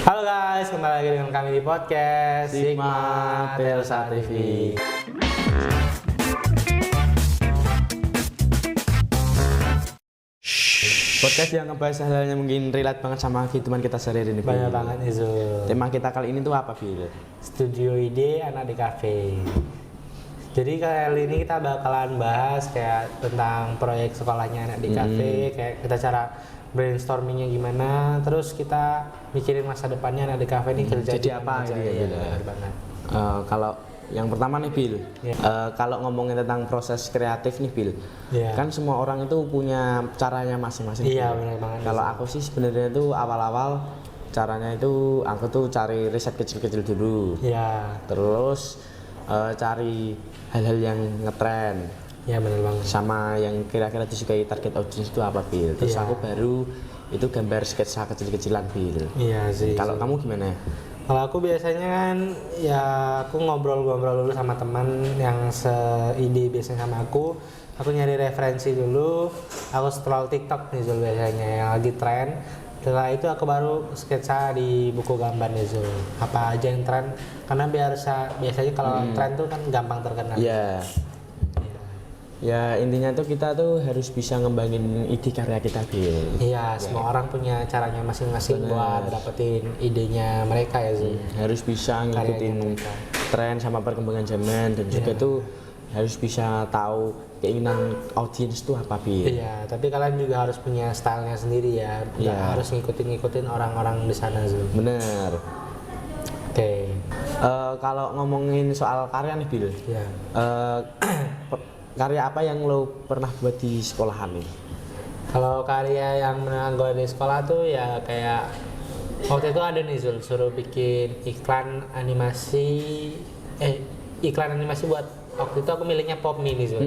Halo guys, kembali lagi dengan kami di podcast Sigma Telsa TV. Podcast yang ngebahas hal yang mungkin relate banget sama kehidupan kita sehari-hari ini. Banyak banget nih Zul. Tema kita kali ini tuh apa, Bil? Studio ide anak di cafe. Jadi kali ini kita bakalan bahas kayak tentang proyek sekolahnya anak di cafe, kayak kita cara brainstormingnya gimana, terus kita mikirin masa depannya anak di cafe ini kerja jadi apa aja. gitu ya, Bil? Benar banget. Kalau yang pertama nih, Bil, kalau ngomongin tentang proses kreatif nih, Bil, kan semua orang itu punya caranya masing-masing. Iya, benar banget. Kalau aku sih sebenarnya itu awal-awal caranya itu aku tuh cari riset kecil-kecil dulu. Iya. Terus cari hal-hal yang ngetren. Iya, benar banget. Sama yang kira-kira disukai target audience itu apa, Bil. Terus aku baru itu gambar sketsa kecil-kecilan, Bil. Iya sih. Kalau kamu gimana? Kalau aku biasanya kan ya aku ngobrol-ngobrol dulu sama teman yang seide biasanya sama aku nyari referensi dulu, aku scroll TikTok nih Zul biasanya yang lagi tren. Setelah itu aku baru sketsa di buku gambar nih Zul, apa aja yang tren, karena biasanya kalau tren tuh kan gampang terkenal. Iya. Ya intinya tuh kita tuh harus bisa ngembangin ide karya kita, Bil. Iya, semua orang punya caranya masing-masing buat dapetin idenya mereka ya Zul. Harus bisa ngikutin tren sama perkembangan zaman dan juga tuh harus bisa tahu keinginan audiens tuh apa, Bil. Iya, tapi kalian juga harus punya stylenya sendiri ya. Nggak harus ngikutin orang-orang di sana Zul. Bener. Oke. Kalau ngomongin soal karya nih, Bil. Iya. Karya apa yang lo pernah buat di sekolahan nih? Kalau karya yang pernah gue di sekolah tuh ya kayak waktu itu ada nih Zul, suruh bikin iklan animasi buat, waktu itu aku milihnya Popme nih Zul.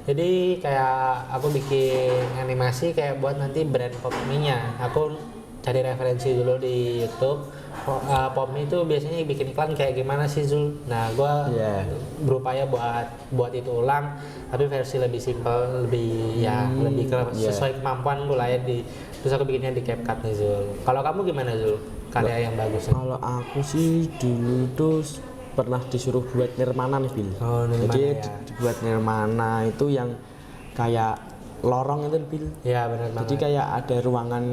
Jadi kayak aku bikin animasi kayak buat nanti brand Popme-nya. Aku cari referensi dulu di YouTube. Popme itu biasanya bikin iklan kayak gimana sih Zul? Nah, gue berupaya buat itu ulang, tapi versi lebih simpel, lebih sesuai kemampuan gue lah ya. Terus aku bikinnya di CapCut nih Zul. Kalau kamu gimana Zul? Karya yang bagus? Kalau aku sih dulu tuh pernah disuruh buat nirmana nih, Bil. Oh, nirmana. Jadi buat nirmana itu yang kayak lorong itu, Bil. Iya, benar banget. Jadi kayak ada ruangan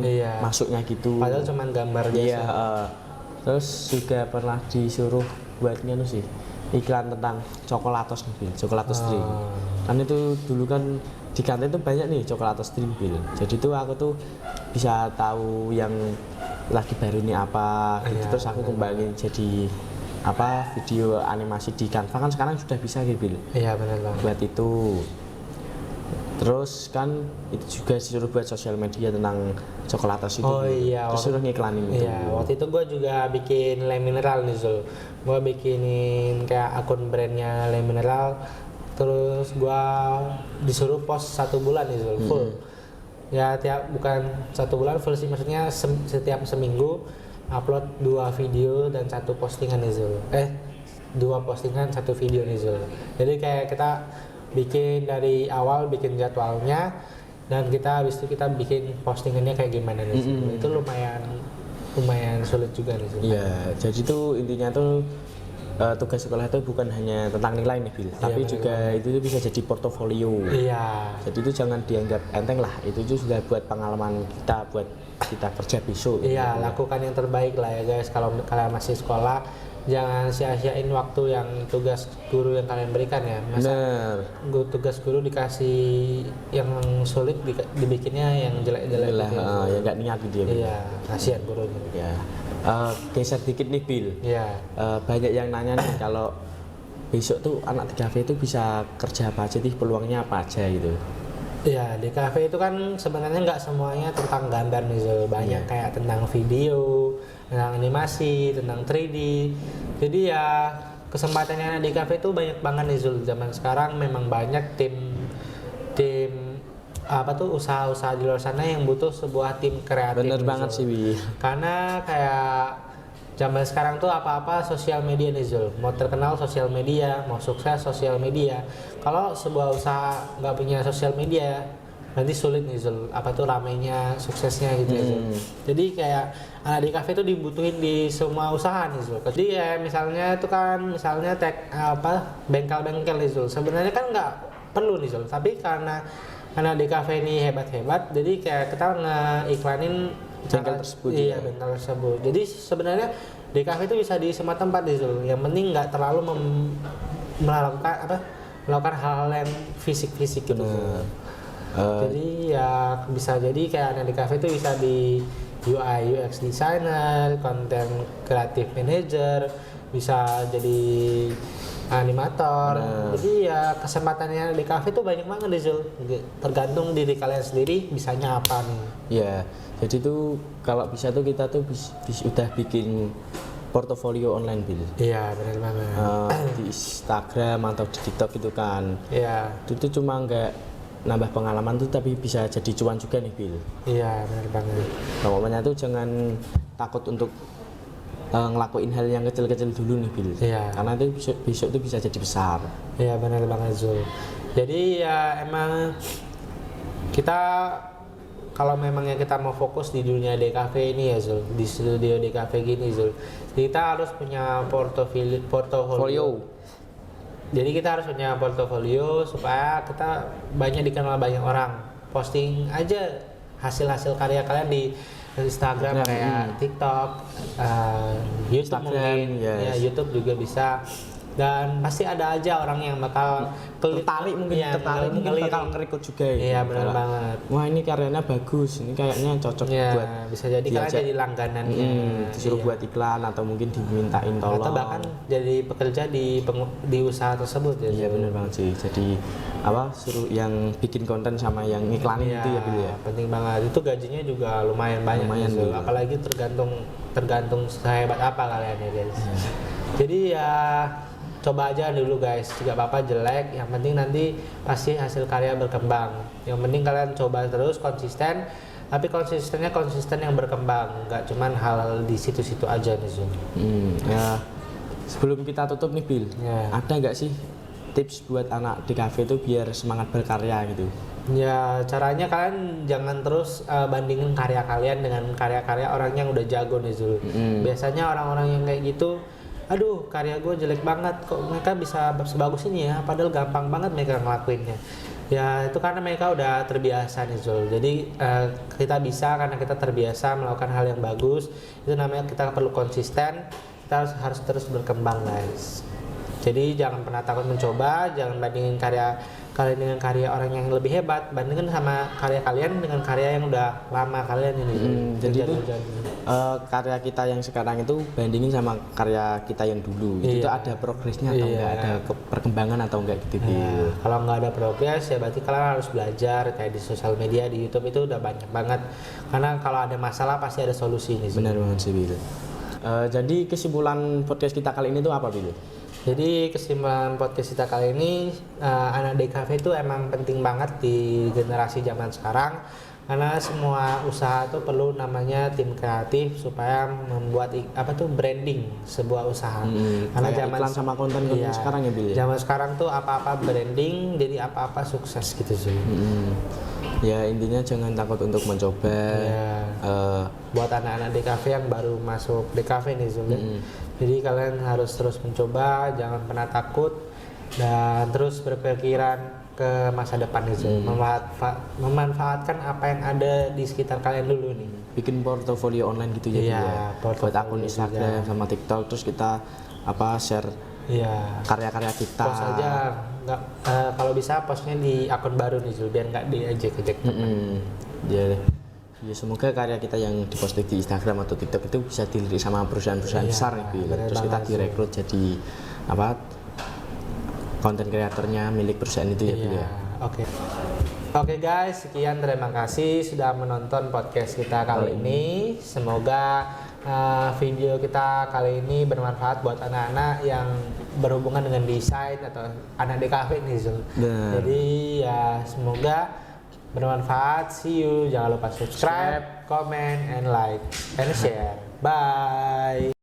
masuknya gitu. Padahal cuma gambar biasa. Iya. Terus juga pernah disuruh buatnya tuh sih iklan tentang coklatos nih, Bil. Coklatos drink. Kan itu dulu kan di kantin tuh banyak nih coklatos drink, Bil. Jadi tuh aku tuh bisa tahu yang lagi baru nih apa gitu. Terus aku kembangin jadi video animasi di Canva kan sekarang sudah bisa gitu, Bil. Iya, benar banget. Buat itu. Terus kan itu juga disuruh buat sosial media tentang coklatos itu. Oh iya. Terus suruh ngiklanin itu. Iya, waktu itu gue juga bikin Le Mineral nih Zul. Gue bikinin kayak akun brandnya Le Mineral. Terus gue disuruh post 1 bulan nih Zul, full. Ya bukan 1 bulan full sih, maksudnya setiap seminggu upload 2 video dan 1 postingan nih Zul. 2 postingan 1 video nih Zul. Jadi kayak kita bikin dari awal, bikin jadwalnya, dan habis itu kita bikin postingannya kayak gimana nih Zul. Itu lumayan sulit juga nih Zul. Iya, jadi tuh intinya tuh tugas sekolah itu bukan hanya tentang nilai nih, Bil, tapi juga itu bisa jadi portofolio. Iya. Jadi itu jangan dianggap enteng lah, itu sudah buat pengalaman kita buat kita kerja besok. Iya, lakukan yang terbaik lah ya guys. Kalau kalian masih sekolah, jangan sia-siain waktu yang tugas guru yang kalian berikan ya. Bener. Tugas guru dikasih yang sulit, dibikinnya yang jelek-jelek gitu. Ya nggak niat gitu ya. Iya, kasihan gurunya. Ya. Geser dikit nih, Bil. Iya. Banyak yang nanya nih kalau besok tuh anak di kafe itu bisa kerja apa aja sih, peluangnya apa aja gitu. Iya, di kafe itu kan sebenarnya nggak semuanya tentang gambar nih Zul. Banyak kayak tentang video, tentang animasi, tentang 3D. Jadi ya kesempatannya di kafe itu banyak banget nih Zul. Zaman sekarang memang banyak tim usaha-usaha di luar sana yang butuh sebuah tim kreatif. Bener nih, banget Zul. sih, Wi. Karena kayak zaman sekarang tuh apa-apa sosial media nih Zul. Mau terkenal sosial media, mau sukses sosial media. Kalau sebuah usaha nggak punya sosial media, nanti sulit nih Zul, apa tuh ramainya, suksesnya gitu ya Zul. Jadi kayak anak di kafe itu dibutuhin di semua usaha nih Zul. Jadi ya misalnya itu kan bengkel-bengkel nih Zul. Sebenarnya kan nggak perlu nih Zul, tapi karena anak di kafe ini hebat-hebat, jadi kayak kita ngeiklanin bengkel tersebut. Iya, bengkel tersebut. Jadi sebenarnya di kafe itu bisa di semua tempat nih Zul. Yang penting nggak terlalu melakukan hal-hal yang fisik-fisik gitu. Jadi ya bisa jadi kayak anak di cafe itu bisa di UI UX designer, content creative manager, bisa jadi animator. Jadi ya kesempatannya di cafe itu banyak banget deh Zul. Tergantung diri kalian sendiri bisanya apa nih. Ya, jadi tuh kalau bisa tuh kita tuh udah bikin portofolio online Bil. Iya benar banget. Di Instagram atau di TikTok gitu kan. Iya. Itu cuma nggak nambah pengalaman tuh tapi bisa jadi cuan juga nih Bil. Iya benar banget. Pokoknya tuh jangan takut untuk ngelakuin hal yang kecil-kecil dulu nih Bil. Iya. Karena itu besok tuh bisa jadi besar. Iya benar banget Zul. Jadi ya emang kita kalau memangnya kita mau fokus di dunia DKV ini ya Zul, di studio DKV gini Zul, kita harus punya portofolio. Jadi kita harus punya portofolio supaya kita banyak dikenal banyak orang. Posting aja hasil-hasil karya kalian di Instagram kayak TikTok, YouTube Instagram, mungkin, ya YouTube juga bisa. Dan pasti ada aja orang yang bakal tertarik mungkin bakal ngerekrut juga ya. Iya benar banget. Wah ini karyanya bagus, ini kayaknya cocok Ya, buat bisa jadi kalian jadi langganannya. disuruh buat iklan atau mungkin dimintain tolong. Atau bahkan jadi pekerja di usaha tersebut ya. Iya benar banget sih. Jadi suruh yang bikin konten sama yang iklanin itu ya Bil ya. Penting banget. Itu gajinya juga lumayan banyak. Lumayan, apalagi tergantung sehebat apa kalian ya guys. Jadi ya coba aja dulu guys, jika apa-apa jelek, yang penting nanti pasti hasil karya berkembang. Yang penting kalian coba terus konsisten, tapi konsisten yang berkembang, nggak cuman hal di situ-situ aja nih Zul. Ya sebelum kita tutup nih Bil, ada nggak sih tips buat anak di kafe itu biar semangat berkarya gitu? Ya caranya kalian jangan terus bandingin karya kalian dengan karya-karya orang yang udah jago nih Zul. Biasanya orang-orang yang kayak gitu, aduh karya gue jelek banget, kok mereka bisa sebagus ini ya, padahal gampang banget mereka ngelakuinnya. Ya itu karena mereka udah terbiasa nih Zul. Jadi kita bisa karena kita terbiasa melakukan hal yang bagus. Itu namanya kita perlu konsisten, kita harus terus berkembang guys. Jadi jangan pernah takut mencoba, jangan bandingin karya kalian dengan karya orang yang lebih hebat, bandingkan sama karya kalian dengan karya yang udah lama kalian ini. Jadi itu karya kita yang sekarang itu bandingin sama karya kita yang dulu. Itu ada progresnya atau enggak, ada perkembangan atau enggak gitu. Kalau nggak ada progres ya berarti kalian harus belajar kayak di sosial media, di YouTube itu udah banyak banget. Karena kalau ada masalah pasti ada solusinya. Benar banget sih Bil. Jadi kesimpulan podcast kita kali ini tuh apa Bil? Jadi kesimpulan podcast kita kali ini, anak DKV itu emang penting banget di generasi zaman sekarang, karena semua usaha itu perlu namanya tim kreatif supaya membuat branding sebuah usaha. Karena zaman iklan sama konten sekarang ya Bil. Zaman sekarang tuh apa-apa branding, jadi apa-apa sukses gitu sih. Ya intinya jangan takut untuk mencoba. Buat anak-anak DKV yang baru masuk DKV nih Zul. Jadi kalian harus terus mencoba, jangan pernah takut, dan terus berpikiran ke masa depan nih Zul. Memanfaatkan apa yang ada di sekitar kalian dulu nih. Bikin portofolio online gitu ya. Buat akun Instagram sama TikTok, terus kita share karya-karya kita. Post aja, kalau bisa postnya di akun baru nih Zul, biar nggak diejek-ejek. Ya semoga karya kita yang diposting di Instagram atau TikTok itu bisa dilirik sama perusahaan-perusahaan besar nih. Terus kita direkrut jadi konten kreatornya milik perusahaan itu ya. Oke guys, sekian, terima kasih sudah menonton podcast kita kali ini. Semoga video kita kali ini bermanfaat buat anak-anak yang berhubungan dengan desain atau anak DKV nih Zul. Jadi ya semoga bermanfaat. See you. Jangan lupa subscribe, comment, and like, and share. Bye.